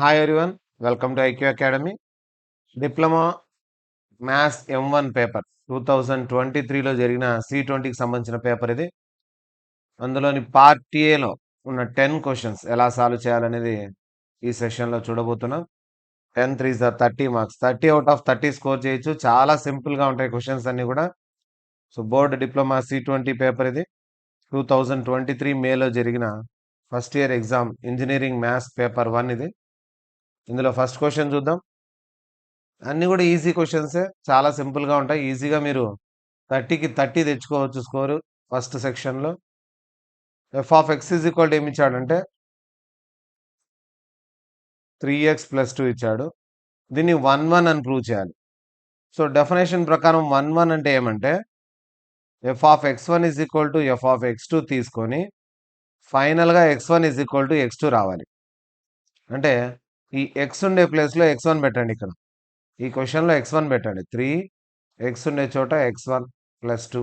Hi everyone, welcome to IQ academy. Diploma maths M1 paper 2023లో జరిగిన C20కి సంబంధించిన పేపర్ ఇది. అందులోని పార్ట్ ఏలో ఉన్న 10 క్వశ్చన్స్ ఎలా సాల్వ్ చేయాలనేది ఈ సెషన్లో చూడబోతున్నాం. 10 3 30 మార్క్స్, 30 అవుట్ ఆఫ్ 30 స్కోర్ చేయొచ్చు. చాలా సింపుల్గా ఉంటాయి క్వశ్చన్స్ అన్ని కూడా. So board diploma C20 paper ఇది 2023 మేలో జరిగిన first year exam engineering maths paper 1 ఇది. ఇందులో ఫస్ట్ క్వశ్చన్ చూద్దాం. అన్ని కూడా ఈజీ క్వశ్చన్సే, చాలా సింపుల్గా ఉంటాయి. ఈజీగా మీరు 30కి 30 తెచ్చుకోవచ్చు స్కోరు. ఫస్ట్ సెక్షన్లో f(x) ఏమి ఇచ్చాడంటే 3x + 2 ఇచ్చాడు. దీన్ని 1 1 అని ప్రూవ్ చేయాలి. సో డెఫినేషన్ ప్రకారం 1 1 అంటే ఏమంటే f(x1) f(x2) తీసుకొని ఫైనల్గా x1 x2 రావాలి. అంటే ఈ x ఉండే ప్లేస్లో x1 పెట్టండి. ఇక్కడ ఈ క్వశ్చన్లో x1 పెట్టండి. 3x ఉండే చోట x1 + 2,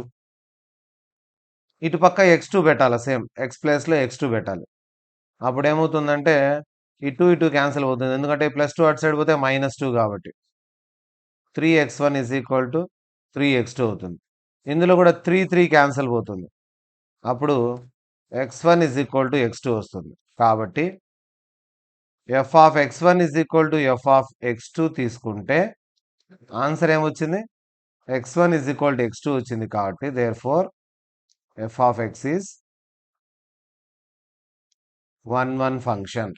ఇటు పక్క x2 పెట్టాలి. సేమ్ x ప్లేస్లో x2 పెట్టాలి. అప్పుడు ఏమవుతుందంటే ఇటు ఇటు క్యాన్సిల్ అవుతుంది, ఎందుకంటే +2 అటు సైడ్ పోతే -2 కాబట్టి 3x1 3x2 అవుతుంది. ఇందులో కూడా 3 క్యాన్సిల్ పోతుంది, అప్పుడు x1 x2 వస్తుంది. కాబట్టి f(x1) f(x2) తీసుకుంటే ఆన్సర్ ఏమొచ్చింది? x1 x2 వచ్చింది. కాబట్టి therefore f(x) is 1 1 ఫంక్షన్.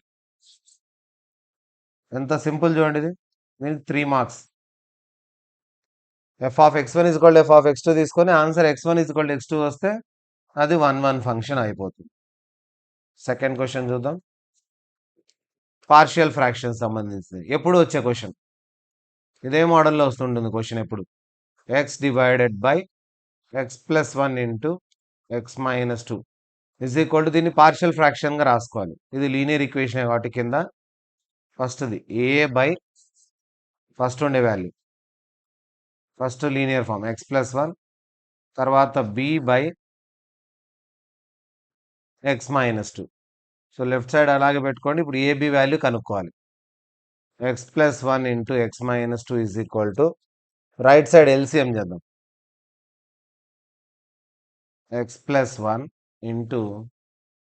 ఎంత సింపుల్ చూడండి ఇది. దీనికి 3 మార్క్స్. f(x1) f(x2) తీసుకొని ఆన్సర్ x1 x2 వస్తే అది 1 1 ఫంక్షన్ అయిపోతుంది. సెకండ్ క్వశ్చన్ చూద్దాం. పార్షియల్ ఫ్రాక్షన్ సంబంధించింది. ఎప్పుడు వచ్చే క్వశ్చన్ ఇదే మోడల్లో వస్తుంటుంది క్వశ్చన్. ఎప్పుడు x divided by x + 1 into x - 2 దీన్ని పార్షియల్ ఫ్రాక్షన్గా రాసుకోవాలి. ఇది లీనియర్ ఈక్వేషన్ కాబట్టి కింద ఫస్ట్ది a బై ఫస్ట్ ఉండే value, first linear form x + 1, తర్వాత b by x - 2. So left side అలాగే పెట్టుకోండి. ఇప్పుడు ఏబి వాల్యూ కనుక్కోవాలి. x + 1 into x - 2 right side LCM చేద్దాం. x + 1 into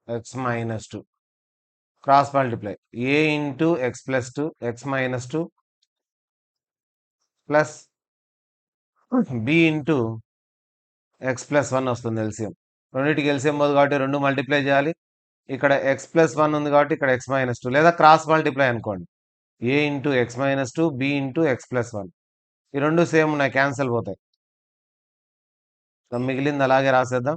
x - 2 cross multiply a into x + 2 x - 2 plus b into x + 1 వస్తుంది LCM. రెండింటికి LCM పోదు కాబట్టి 2 మల్టిప్లై చేయాలి. ఇక్కడ x + 1 ఉంది కాబట్టి ఇక్కడ x - 2, లేదా క్రాస్ మల్టిప్లై అనుకోండి. a into x - 2 b into x + 1, ఈ రెండు సేమ్ ఉన్నాయి, క్యాన్సిల్ పోతాయి. మిగిలింది అలాగే రాసేద్దాం.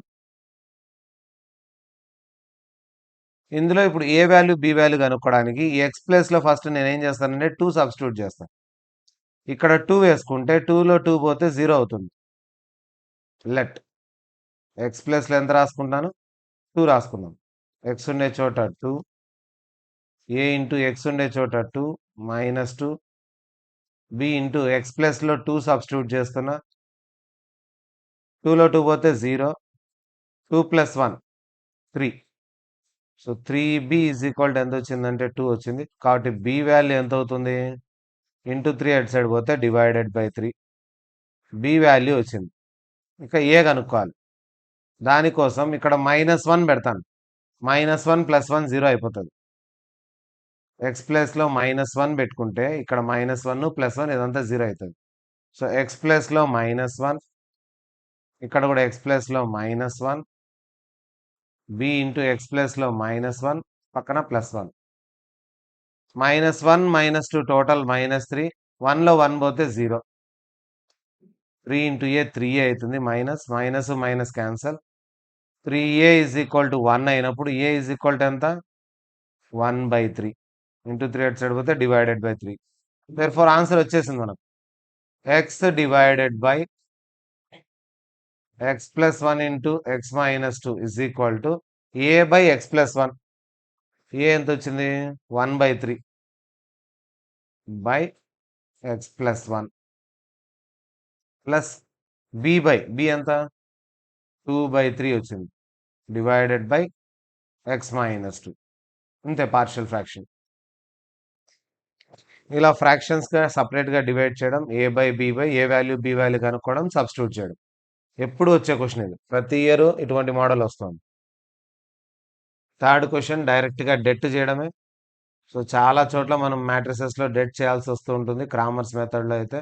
ఇందులో ఇప్పుడు ఏ వాల్యూ బి వాల్యూ కనుక్కోవడానికి ఈ x ప్లేస్లో ఫస్ట్ నేనేం చేస్తానంటే 2 సబ్స్టిట్యూట్ చేస్తాను. ఇక్కడ 2 వేసుకుంటే 2లో 2 పోతే 0 అవుతుంది. లెట్ x ప్లేస్లో ఎంత రాసుకుంటాను? 2 రాసుకుందాం. x ఉండే చోట 2, a ఇంటూ x ఉండే చోట 2 - 2, b ఇంటూ x ప్లేస్లో 2 సబ్స్టిట్యూట్ చేస్తున్నా. 2లో 2 పోతే 0, 2 + 1 3. సో 3b ఎంత వచ్చిందంటే 2 వచ్చింది. కాబట్టి b వాల్యూ ఎంత అవుతుంది? ఇంటూ 3 అటు సైడ్ పోతే డివైడెడ్ బై 3, b వాల్యూ వచ్చింది. ఇక ఏ కనుక్కోవాలి. దానికోసం ఇక్కడ -1 పెడతాను. -1 + 1 0 అయిపోతుంది. x ప్లేస్లో -1 పెట్టుకుంటే ఇక్కడ -1 + 1 ఇదంతా 0 అవుతుంది. సో x ప్లేస్లో -1, ఇక్కడ కూడా x ప్లేస్లో -1, b ఇంటూ x ప్లేస్లో -1, పక్కన +1. -1 - 2 టోటల్ -3, 1లో 1 పోతే 0, 3 ఇంటూ a 3a అవుతుంది. Minus cancel. 3a = 1 అయినప్పుడు a ఎంత? 1/3 ఇంటూ 3 అటు సైడ్ పోతే డివైడెడ్ బై 3. దేర్ఫోర్ ఆన్సర్ వచ్చేసింది మనకు. x divided by x + 1 into x - 2 a by x + 1. a ఎంత వచ్చింది? 1/3 బై x + 1 ప్లస్ b ఎంత? 2/3 వచ్చింది, డివైడెడ్ బై x - 2. అంతే పార్షియల్ ఫ్రాక్షన్. ఇలా ఫ్రాక్షన్స్గా సపరేట్గా డివైడ్ చేయడం, ఏ వాల్యూ బి వాల్యూ కనుక్కోవడం, సబ్స్టిట్యూట్ చేయడం. ఎప్పుడు వచ్చే క్వశ్చన్ ఇది. ప్రతి ఇయర్ ఇటువంటి మోడల్ వస్తుంది. థర్డ్ క్వశ్చన్ డైరెక్ట్గా డెట్ చేయడమే. సో చాలా చోట్ల మనం మ్యాట్రిసెస్లో డెట్ చేయాల్సి వస్తూ ఉంటుంది. క్రామర్స్ మెథడ్లో అయితే,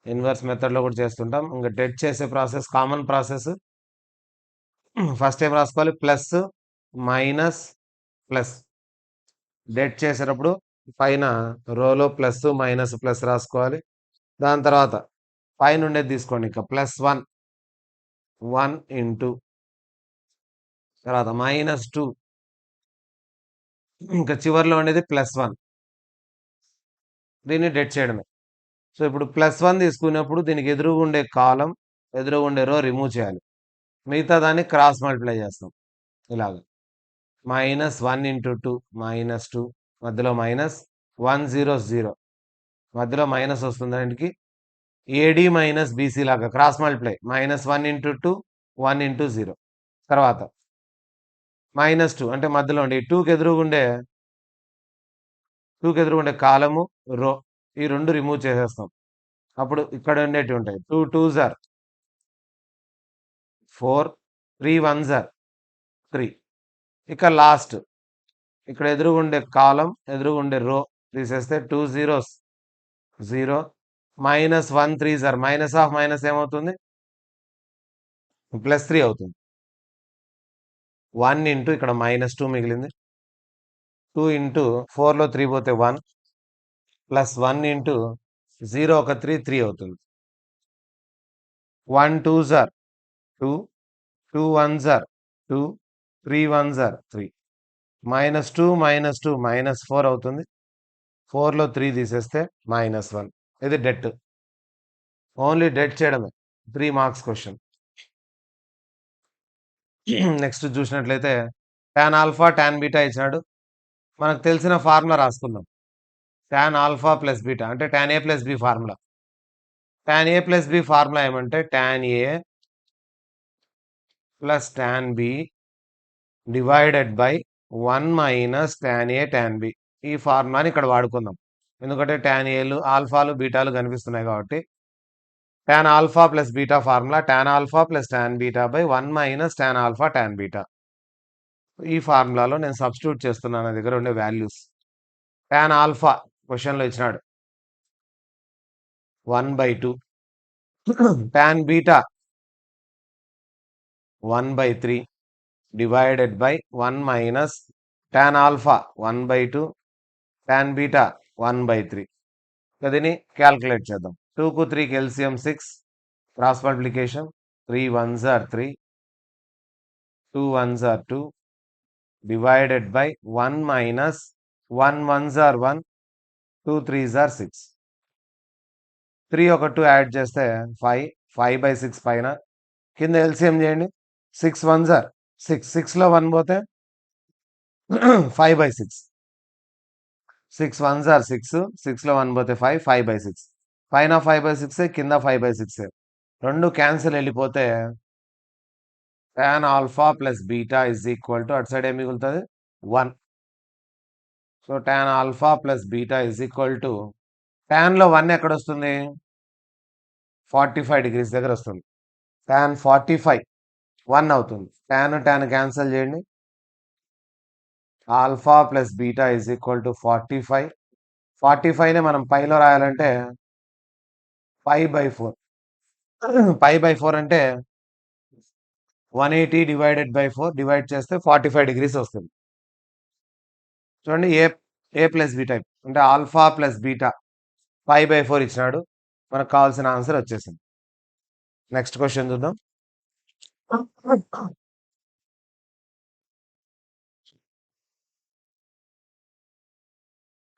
ఇన్వర్స్ మెథడ్లో కూడా చేస్తుంటాం. ఇంకా డెట్ చేసే ప్రాసెస్ కామన్ ప్రాసెస్. ఫస్ట్ ఏం రాసుకోవాలి? Plus minus plus. డెట్ చేసేటప్పుడు పైన రోలో ప్లస్ మైనస్ ప్లస్ రాసుకోవాలి. దాని తర్వాత పైన ఉండేది తీసుకోండి. ఇంకా +1 1 ఇంటూ తర్వాత -2 ఇంకా చివరిలో ఉండేది +1. దీన్ని డెట్ చేయడమే. సో ఇప్పుడు +1 తీసుకున్నప్పుడు దీనికి ఎదురుగా ఉండే కాలం, ఎదురుగా ఉండే రో రిమూవ్ చేయాలి. మిగతా దాన్ని క్రాస్ మల్టిప్లై చేస్తాం ఇలాగ. -1 ఇంటూ 2 -2 మధ్యలో మైనస్ 1 0 0 మధ్యలో మైనస్ వస్తుంది. దానికి ఏడి మైనస్ బీసీ లాగా క్రాస్ మల్టిప్లై. -1 ఇంటూ 2 1 ఇంటూ 0 తర్వాత -2 అంటే మధ్యలో ఉండే 2కి ఎదురుగుండే కాలము, రో ఈ రెండు రిమూవ్ చేసేస్తాం. అప్పుడు ఇక్కడ ఉండేటివి ఉంటాయి. 2 2s ఆర్ 4 3 1s ఆర్ 3. ఇక లాస్ట్ ఇక్కడ ఎదురుగుండే కాలం, ఎదురుగుండే రో తీసేస్తే 2 zeros 0 -1 3s or minus of minus ఏమవుతుంది? +3 అవుతుంది. 1 ఇంటూ ఇక్కడ -2 మిగిలింది. 2 ఇంటూ 4లో 3 పోతే 1 ప్లస్ 1 ఇంటూ 0 ఒక 3 3 అవుతుంది. 1 2s are 2 2 1s are 2 3 1s are 3 -2 -2 -4 అవుతుంది. 4లో 3 తీసేస్తే -1. ఇది డెట్. ఓన్లీ డెట్ చేయడమే. 3 మార్క్స్ క్వశ్చన్. నెక్స్ట్ చూసినట్లయితే tan ఆల్ఫా tan బీటా ఇచ్చాడు. మనకు తెలిసిన ఫార్ములా రాసుకుందాం. tan ఆల్ఫా ప్లస్ బీటా అంటే tan a plus B formula. tan a plus B formula ఏమంటే tan a ప్లస్ tan b divided by 1 minus tan a tan b. ఈ ఫార్ములాని ఇక్కడ వాడుకుందాం. ఎందుకంటే tan aలు ఆల్ఫాలు బీటాలు కనిపిస్తున్నాయి కాబట్టి tan alpha plus beta formula tan alpha plus tan beta by 1 minus tan alpha tan beta. ఈ ఫార్ములాలో నేను substitute చేస్తున్నాను నా దగ్గర ఉండే వాల్యూస్. tan ఆల్ఫా క్వశ్చన్లో ఇచ్చినాడు 1/2 tan beta 1/3 divided by 1 minus tan alpha 1/2 tan beta 1/3. దీన్ని క్యాల్కులేట్ చేద్దాం. 2కు 3కి LCM 6 cross multiplication 3 1s are 3 2 1s are 2 divided by 1 minus 1 1s are 1 2 3s are 6. 3 ఒక 2 యాడ్ చేస్తే 5 5/6 పైన కింద ఎల్సిఎం చేయండి. 6 1s ఆర్ 6 6లో 1 పోతే 5/6 6 1s ఆర్ 6 6లో 1 పోతే 5 5/6 పైన 5/6 కింద 5/6 రెండు క్యాన్సిల్ వెళ్ళిపోతే tan alpha plus beta is equal to అటు సైడ్ ఏం మిగులుతుంది 1. So tan alpha plus beta is equal to tan లో 1 ఎక్కడ వస్తుంది? 45 degrees దగ్గర వస్తుంది. tan 45 1 అవుతుంది. tan క్యాన్సిల్ చేయండి. Alpha plus beta is equal to 45. 45ని మనం పైలో రాయాలంటే 5/4. 5/4 అంటే 180 డివైడెడ్ బై 4 డివైడ్ చేస్తే 45 degrees వస్తుంది. చూడండి ఏ ప్లస్ బి టైప్ అంటే ఆల్ఫా ప్లస్ బీటా 5/4 ఇచ్చినాడు. మనకు కావాల్సిన ఆన్సర్ వచ్చేసింది. నెక్స్ట్ క్వశ్చన్ చూద్దాం.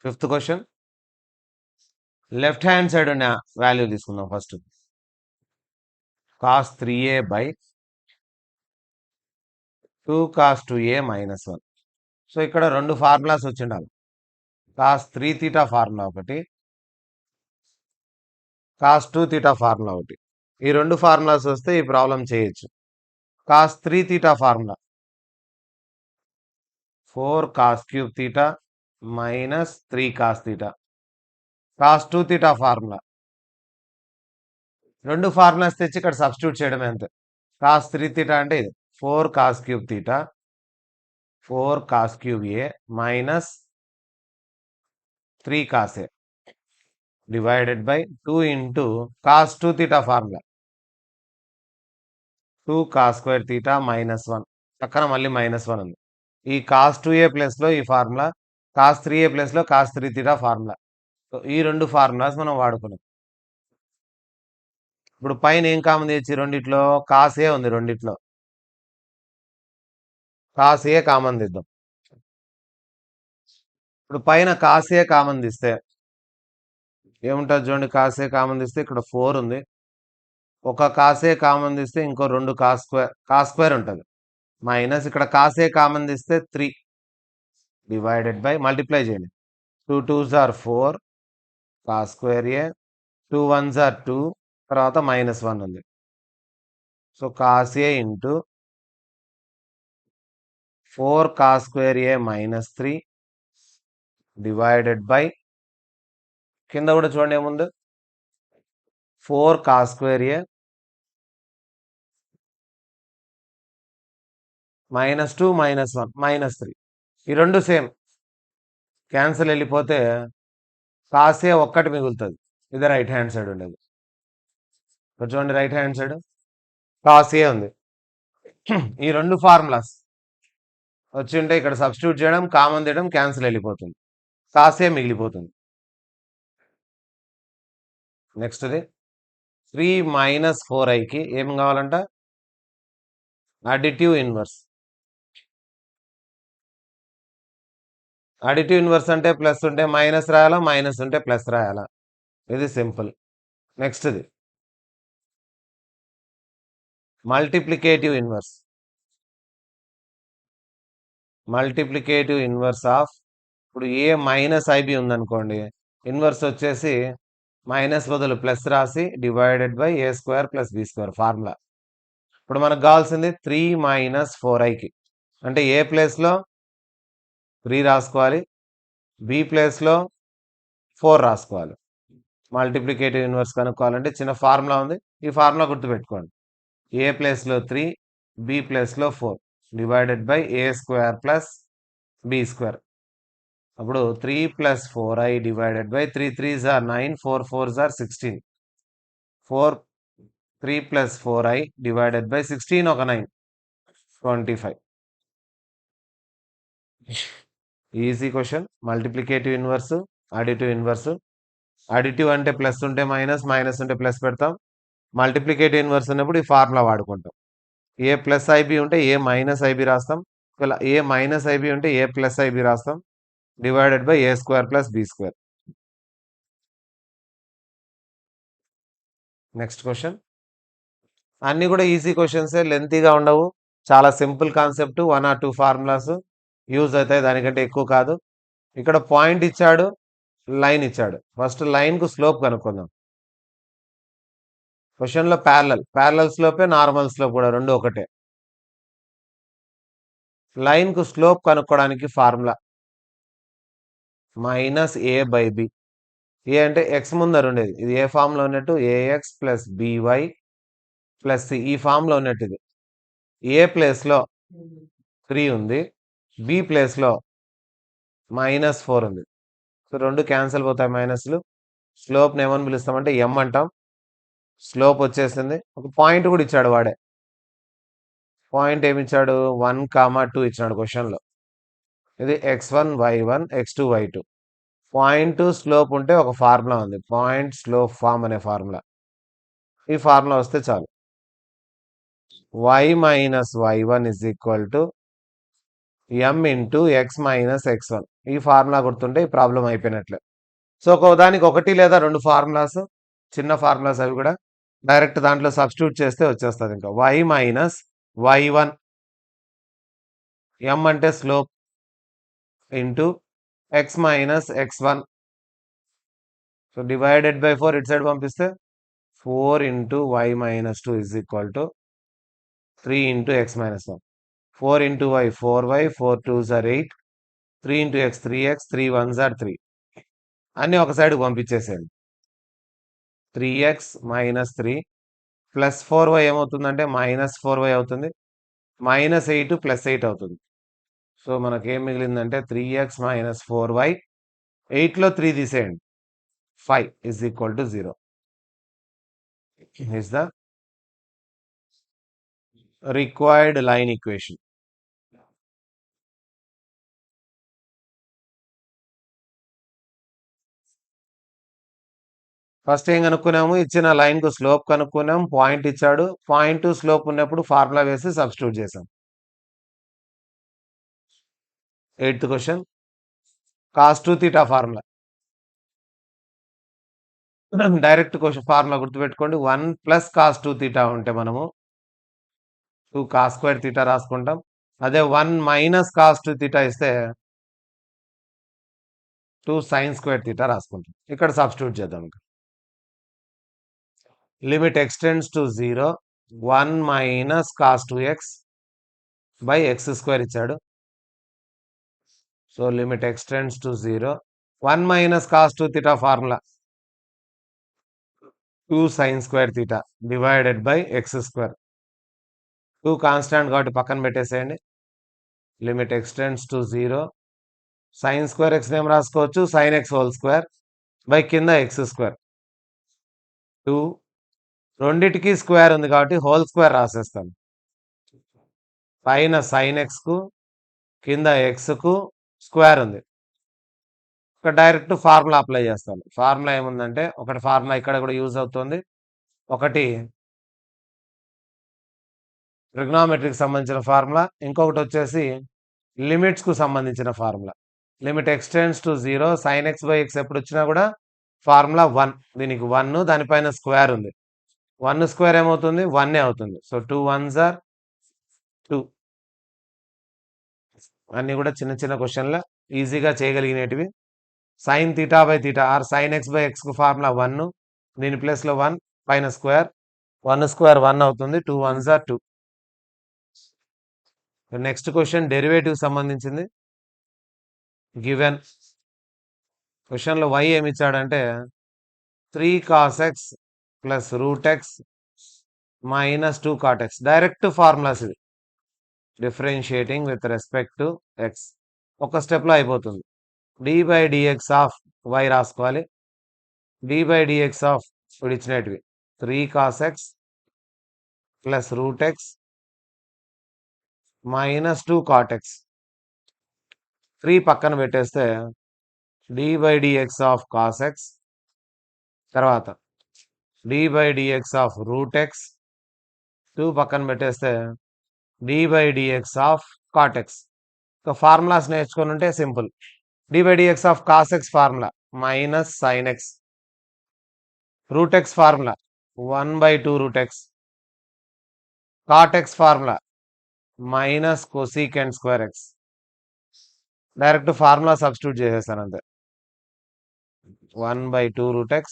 Fifth question. Left hand side ఉన్న వాల్యూ తీసుకుందాం first. cos 3a by 2 cos 2a minus 1. So ఇక్కడ రెండు ఫార్ములాస్ వచ్చిండాలి. cos 3 తీటా ఫార్ములా ఒకటి, cos 2 తీటా ఫార్ములా ఒకటి. ఈ రెండు ఫార్ములాస్ వస్తే ఈ ప్రాబ్లం చేయొచ్చు. cos 3 theta formula 4 cos³ theta minus 3 cos theta. Cos 2 theta formula. రెండు ఫార్ములాస్ తెచ్చి ఇక్కడ సబ్స్టిట్యూట్ చేయడమే అంతే. కాస్ 3 తీటా అంటే ఇది 4 cos cube theta 4 cos cube A minus 3 cos A divided by 2 into cos 2 theta formula 2 cos square theta minus 1 పక్కన మళ్ళీ -1 ఉంది. ఈ కాస్ 2a ప్లస్లో ఈ ఫార్ములా, కాస్ 3a ప్లస్లో కాస్ 3 తీటా ఫార్ములా. ఈ రెండు ఫార్ములాస్ మనం వాడుకున్నాం. ఇప్పుడు పైన ఏం కామన్ తెచ్చి రెండిట్లో కాస్ ఏ ఉంది, రెండిట్లో కాస్ ఏ కామన్ తీద్దాం. ఇప్పుడు పైన కాస్ ఏ కామన్ తీస్తే ఏముంటుంది చూడండి. కాస్ ఏ కామన్ తీస్తే ఇక్కడ 4 ఉంది. ఒక కాస్ ఏ కామన్ తీస్తే ఇంకో 2 కాస్ స్క్వేర్ ఉంటుంది. మైనస్ ఇక్కడ కాస్ ఏ కామన్ తీస్తే 3 డివైడెడ్ బై మల్టిప్లై చేయండి. 2 2s are 4 cos square A 2 1s are 2 తర్వాత -1 ఉంది. So cos A into 4 cos square A -3 divided by కింద కూడా చూడండి ఏముంది 4 కాస్ స్క్వేర్ ఏ -2 -1 -3 ఈ రెండు సేమ్ క్యాన్సిల్ వెళ్ళిపోతే కాస్ ఏ ఒక్కటి మిగులుతుంది. ఇది రైట్ హ్యాండ్ సైడ్ ఉండేది. ఇక్కడ చూడండి right hand side cos A ఉంది. ఈ రెండు ఫార్ములాస్ వచ్చి ఉంటే ఇక్కడ సబ్స్టిట్యూట్ చేయడం, కామన్ తీయడం, క్యాన్సిల్ వెళ్ళిపోతుంది. కాస్ ఏ మిగిలిపోతుంది. నెక్స్ట్ది 3 - 4iకి ఏం కావాలంట అడిటివ్ ఇన్వర్స్. అడిటివ్ ఇన్వర్స్ అంటే ప్లస్ ఉంటే మైనస్ రాయాలా, మైనస్ ఉంటే ప్లస్ రాయాలా. ఇది సింపుల్. నెక్స్ట్ది multiplicative inverse. Multiplicative inverse of ఇప్పుడు ఏ -ib ఉందనుకోండి, ఇన్వర్స్ వచ్చేసి మైనస్ బదులు ప్లస్ రాసి divided by a² + b² formula. ఇప్పుడు మనకు కావాల్సింది 3 - 4iకి అంటే ఏ ప్లేస్లో 3 రాసుకోవాలి, బి ప్లేస్లో 4 రాసుకోవాలి. మల్టిప్లికేటివ్ ఇన్వర్స్ కనుక్కోవాలంటే చిన్న ఫార్ములా ఉంది. ఈ ఫార్ములా గుర్తుపెట్టుకోండి. ఏ ప్లేస్లో 3, బి ప్లేస్లో 4 డివైడెడ్ బై a² + b². అప్పుడు 3 + 4i divided by 3 3s are 9 4 4s are 16 3 + 4i divided by 16 ఒక 9 25. Easy question. Multiplicative inverse, additive inverse. Additive అంటే ప్లస్ ఉంటే మైనస్, మైనస్ ఉంటే ప్లస్ పెడతాం. మల్టిప్లికేటివ్ ఇన్వర్స్ ఉన్నప్పుడు ఈ ఫార్ములా వాడుకుంటాం. ఏ ప్లస్ ఐబి ఉంటే ఏ మైనస్ ఐబి రాస్తాం, ఇలా ఏ మైనస్ ఐబి ఉంటే ఏ ప్లస్ ఐబి రాస్తాం divided by a² + b². Next question. అన్ని కూడా ఈజీ క్వశ్చన్సే, లెంతీగా ఉండవు. చాలా simple concept. 1 or 2 formulas use అవుతాయి, దానికంటే ఎక్కువ కాదు. ఇక్కడ పాయింట్ ఇచ్చాడు, లైన్ ఇచ్చాడు. ఫస్ట్ లైన్కు స్లోప్ కనుక్కుందాం. క్వశ్చన్లో ప్యారలల్ స్లోపే, నార్మల్ స్లోప్ కూడా రెండు ఒకటే. లైన్కు స్లోప్ కనుక్కోవడానికి ఫార్ములా -a/b. ఏ అంటే ఎక్స్ ముందర ఉండేది, ఇది ఏ ఫామ్లో ఉన్నట్టు ax + by + c. ఈ ఫామ్లో ఉన్నట్టు ఇది. ఏ ప్లేస్లో 3 ఉంది, బి ప్లేస్లో -4 ఉంది. సో రెండు క్యాన్సిల్ పోతాయి మైనస్లు. స్లోప్ని ఏమని పిలుస్తామంటే m అంటాం. స్లోప్ వచ్చేసింది. ఒక పాయింట్ కూడా ఇచ్చాడు వాడే. పాయింట్ ఏమిచ్చాడు 1, 2 ఇచ్చినాడు క్వశ్చన్లో. ఇది x1 y1 x2 y2. Point slope ఉంటే ఒక ఫార్ములా ఉంది, పాయింట్ స్లోప్ ఫార్మ్ అనే ఫార్ములా. ఈ ఫార్ములా వస్తే చాలు. y - y1 = m × x - x1. ఈ ఫార్ములా గుర్తుంటే ఈ ప్రాబ్లం అయిపోయినట్లే. సో ఒకదానికి ఒకటి లేదా రెండు ఫార్ములాస్, చిన్న ఫార్ములాస్, అవి కూడా డైరెక్ట్ దాంట్లో సబ్స్టిట్యూట్ చేస్తే వచ్చేస్తుంది. ఇంకా y - y1 m అంటే slope into x - x1. So divided by 4 ఇటు సైడ్ పంపిస్తే 4 × y - 2 = 3 × x - 1. 4 × y 4y 4 2s are 8 3 × x 3x 3 1s are 3. అన్నీ ఒక సైడ్కి పంపించేసేయండి. 3x - 3 ప్లస్ 4y ఏమవుతుందంటే -4y అవుతుంది. -8 + 8 అవుతుంది. సో మనకేం మిగిలిందంటే 3x - 4y 8లో 3 తీసేయండి. 5 = 0 is the required line equation. First ఏం కనుక్కున్నాము? ఇచ్చిన లైన్‌కు స్లోప్ కనుక్కున్నాం. పాయింట్ ఇచ్చాడు. పాయింట్, స్లోప్ ఉన్నప్పుడు ఫార్ములా వేసి సబ్స్టిట్యూట్ చేసాం. 8th question cos2θ formula. Direct question formula గుర్తుపెట్టుకోండి. 1 + cos2θ ఉంటే మనము 2 cos2θ రాసుకుంటాం. అదే 1 - cos2θ ఇస్తే 2 sin2θ రాసుకుంటాం. ఇక్కడ సబ్స్టిట్యూట్ చేద్దాం. Limit x tends to 0 1 - cos2x x² ఇచ్చాడు. So limit x tends to 0 1 - cos2θ formula 2 sin2θ divided by x². 2 constant కాబట్టి పక్కన పెట్టేసేయండి. లిమిట్ ఎక్స్టెండ్స్ టు 0 sin2x నేమ్ రాసుకోవచ్చు, sin x² బై కింద x². 2 రెండిటికి స్క్వేర్ ఉంది కాబట్టి హోల్ స్క్వేర్ రాసేస్తాను. పైన sin xకు కింద xకు స్క్వేర్ ఉంది. ఇక్కడ డైరెక్ట్ ఫార్ములా అప్లై చేస్తాను. ఫార్ములా ఏముందంటే, ఒకటి ఫార్ములా ఇక్కడ కూడా యూజ్ అవుతుంది. ఒకటి ట్రిగ్నామెట్రీకి సంబంధించిన ఫార్ములా, ఇంకొకటి వచ్చేసి లిమిట్స్కు సంబంధించిన formula. Limit x tends to 0 sin x/x ఎప్పుడు వచ్చినా కూడా ఫార్ములా 1. దీనికి 1, దానిపైన స్క్వేర్ ఉంది. 1 స్క్వేర్ ఏమవుతుంది? 1 అవుతుంది. So 2 1s are 2. అన్నీ కూడా చిన్న చిన్న క్వశ్చన్ల ఈజీగా చేయగలిగినటివి. sin θ/θ ఆర్ sin x/xకు ఫార్ములా 1. దీని ప్లేస్లో 1, పైన స్క్వేర్. 1 స్క్వేర్ 1 అవుతుంది. 2 1s are 2. Next question derivative సంబంధించింది. గివెన్ క్వశ్చన్లో y ఏమి ఇచ్చాడంటే 3 cos x plus √x - 2 cot x. Direct formulas ఇది. Differentiating with respect to x ఒక స్టెప్లో అయిపోతుంది. d/dx ఆఫ్ y రాసుకోవాలి. d/dx ఆఫ్ ఇప్పుడు ఇచ్చినటివి 3 cos x plus √x - 2 cot x. 3 పక్కన పెట్టేస్తే d/dx ఆఫ్ cos x, తర్వాత d/dx ఆఫ్ √x, 2 పక్కన పెట్టేస్తే d/dx ఆఫ్ cot x. ఇక ఫార్ములాస్ నేర్చుకొని ఉంటే simple. d/dx of cos x formula -sin x, √x formula 1/2 √x, cot x formula -cosec²x. Direct formula substitute చేసేస్తాను అంతే. 1/2 √x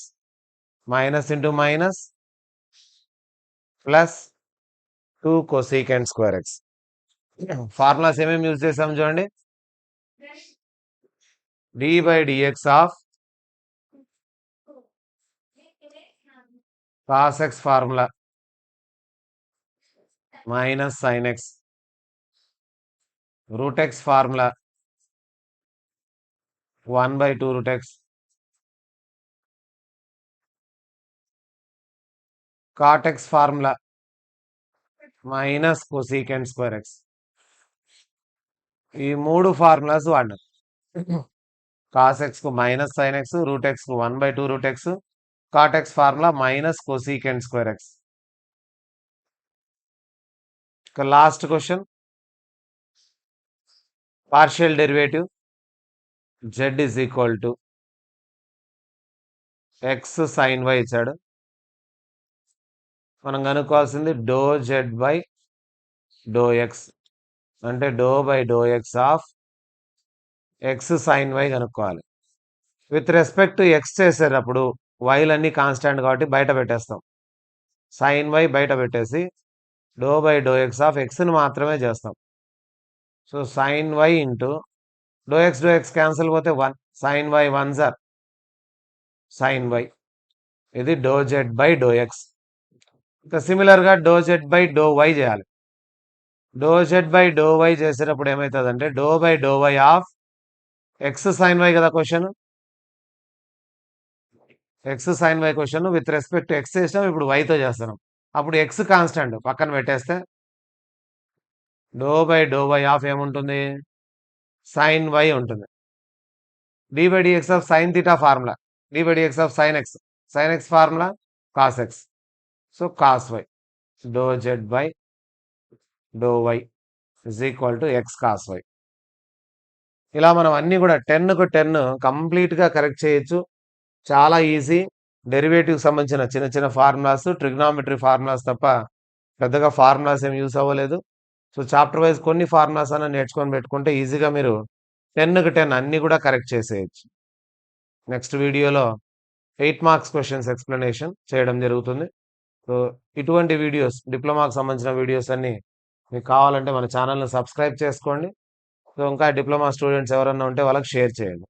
minus into minus plus 2 cosec²x. Formulas ఏమేమి use చేసాం చూడండి. d/dx of cos x formula -sin x, √x formula 1/2 √x, cot x formula -cosec²x. ఈ 3 formulas వాడినాం. cos x కు -sin x, √x కు 1/2 √x, cot x formula -cosec²x. ఇక last question partial derivative z = x sin y ఇచ్చాడు. మనం కనుక్కోవాల్సింది ∂z/∂x అంటే ∂/∂x of x sin y కనుక్కోవాలి. With respect to x చేసేటప్పుడు వైలన్నీ constant కాబట్టి బయట పెట్టేస్తాం. sin y బయట పెట్టేసి ∂/∂x ఆఫ్ xని మాత్రమే చేస్తాం. So sin y into ∂x cancel పోతే 1 sin y 1s are sine Y. ఇది డో జెడ్ బై డో ఎక్స్. ఇంకా సిమిలర్గా డో జెడ్ బై డో వై చేయాలి. డో జెడ్ బై డో వై చేసేటప్పుడు ఏమవుతుందంటే డో by do Y of X sine Y కదా question. X sine Y question with respect X చేసినాం, ఇప్పుడు వైతో చేస్తున్నాం. అప్పుడు ఎక్స్ కాన్స్టెంట్ పక్కన పెట్టేస్తే డో బై డో వై ఆఫ్ ఏముంటుంది, సైన్ వై ఉంటుంది. D by dx of sine theta formula, d by dx of sine x formula cos x. So cos y, do Z by do y is equal to x cos y. ఇలా మనం అన్నీ కూడా 10కు 10 కంప్లీట్గా correct చేయొచ్చు. చాలా easy. డెరివేటివ్కి సంబంధించిన చిన్న చిన్న ఫార్ములాస్, ట్రిగ్నామెట్రీ ఫార్ములాస్ తప్ప పెద్దగా ఫార్ములాస్ ఏం యూస్ అవ్వలేదు. సో చాప్టర్ వైజ్ కొన్ని ఫార్ములాస్ అన్న నేర్చుకొని పెట్టుకుంటే ఈజీగా మీరు 10కు 10 అన్నీ కూడా కరెక్ట్ చేసేయచ్చు. నెక్స్ట్ వీడియోలో 8 మార్క్స్ క్వశ్చన్స్ ఎక్స్ప్లెనేషన్ చేయడం జరుగుతుంది. సో ఇటువంటి వీడియోస్, డిప్లొమాకు సంబంధించిన వీడియోస్ అన్నీ మీకు కావాలంటే మన ఛానల్ని సబ్స్క్రైబ్ చేసుకోండి. సో ఇంకా డిప్లొమా స్టూడెంట్స్ ఎవరన్నా ఉంటే వాళ్ళకి షేర్ చేయండి.